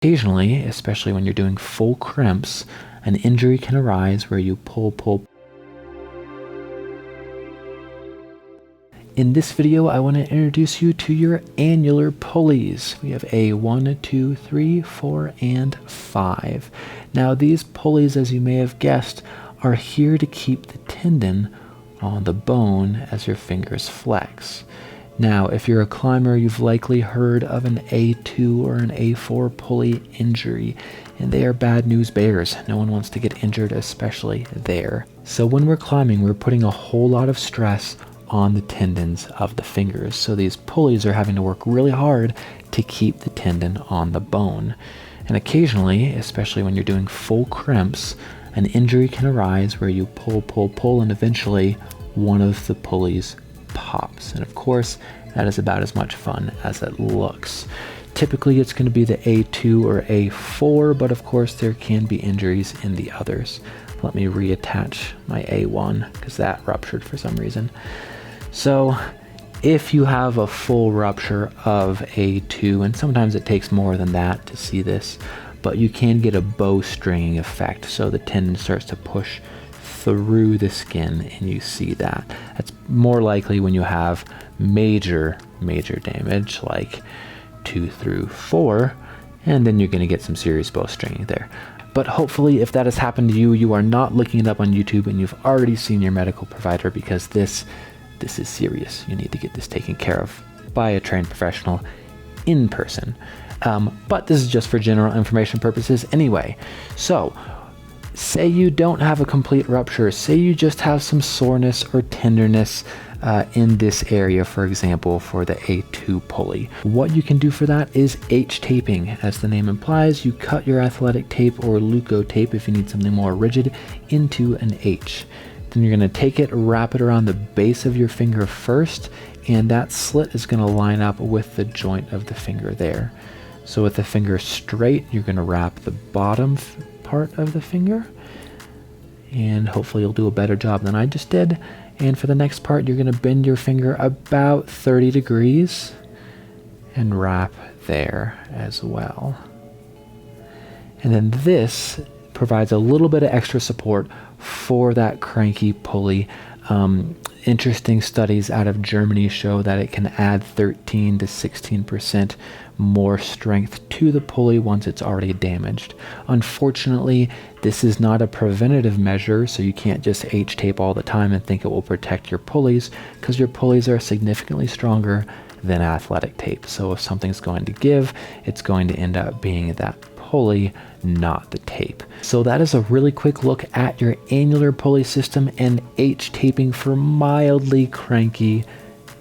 Occasionally, especially when you're doing full crimps, an injury can arise where you pull. In this video, I want to introduce you to your annular pulleys. We have a 1, 2, 3, 4, and 5. Now these pulleys, as you may have guessed, are here to keep the tendon on the bone as your fingers flex. Now, if you're a climber, you've likely heard of an A2 or an A4 pulley injury, and they are bad news bears. No one wants to get injured, especially there. So when we're climbing, we're putting a whole lot of stress on the tendons of the fingers. So these pulleys are having to work really hard to keep the tendon on the bone. And occasionally, especially when you're doing full crimps, an injury can arise where you pull, and eventually one of the pulleys pops. And of course, that is about as much fun as it looks. Typically, it's going to be the A2 or A4, but of course, there can be injuries in the others. Let me reattach my A1 because that ruptured for some reason. So if you have a full rupture of A2, and sometimes it takes more than that to see this, but you can get a bowstringing effect. So the tendon starts to push through the skin and you see that. That's more likely when you have major damage like 2 through 4, and then you're going to get some serious bowstringing there. But hopefully, if that has happened to you, you are not looking it up on YouTube and you've already seen your medical provider, because this is serious. You need to get this taken care of by a trained professional in person. But this is just for general information purposes anyway. So say you don't have a complete rupture, say you just have some soreness or tenderness in this area, for example, for the A2 pulley. What you can do for that is H-taping. As the name implies, you cut your athletic tape or Leuko tape, if you need something more rigid, into an H. Then you're going to take it, wrap it around the base of your finger first, and that slit is going to line up with the joint of the finger there. So with the finger straight, you're going to wrap the bottom part of the finger, and hopefully you'll do a better job than I just did. And for the next part, you're going to bend your finger about 30 degrees and wrap there as well. And then this provides a little bit of extra support for that cranky pulley. Interesting studies out of Germany show that it can add 13 to 16% more strength to the pulley once it's already damaged. Unfortunately, this is not a preventative measure, so you can't just H-tape all the time and think it will protect your pulleys, because your pulleys are significantly stronger than athletic tape. So if something's going to give, it's going to end up being that pulley, not the tape. So that is a really quick look at your annular pulley system and H-taping for mildly cranky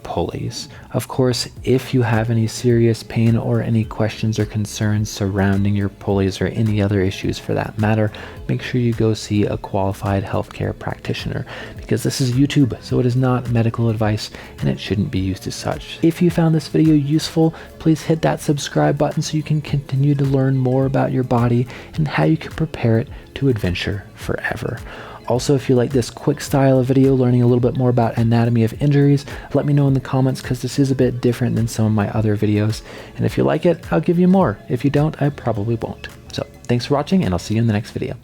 pulleys. Of course, if you have any serious pain or any questions or concerns surrounding your pulleys or any other issues for that matter, make sure you go see a qualified healthcare practitioner, because this is YouTube, so it is not medical advice and it shouldn't be used as such. If you found this video useful, please hit that subscribe button so you can continue to learn more about your body and how you can prepare it to adventure forever. Also, if you like this quick style of video, learning a little bit more about anatomy of injuries, let me know in the comments, because this is a bit different than some of my other videos. And if you like it, I'll give you more. If you don't, I probably won't. So thanks for watching, and I'll see you in the next video.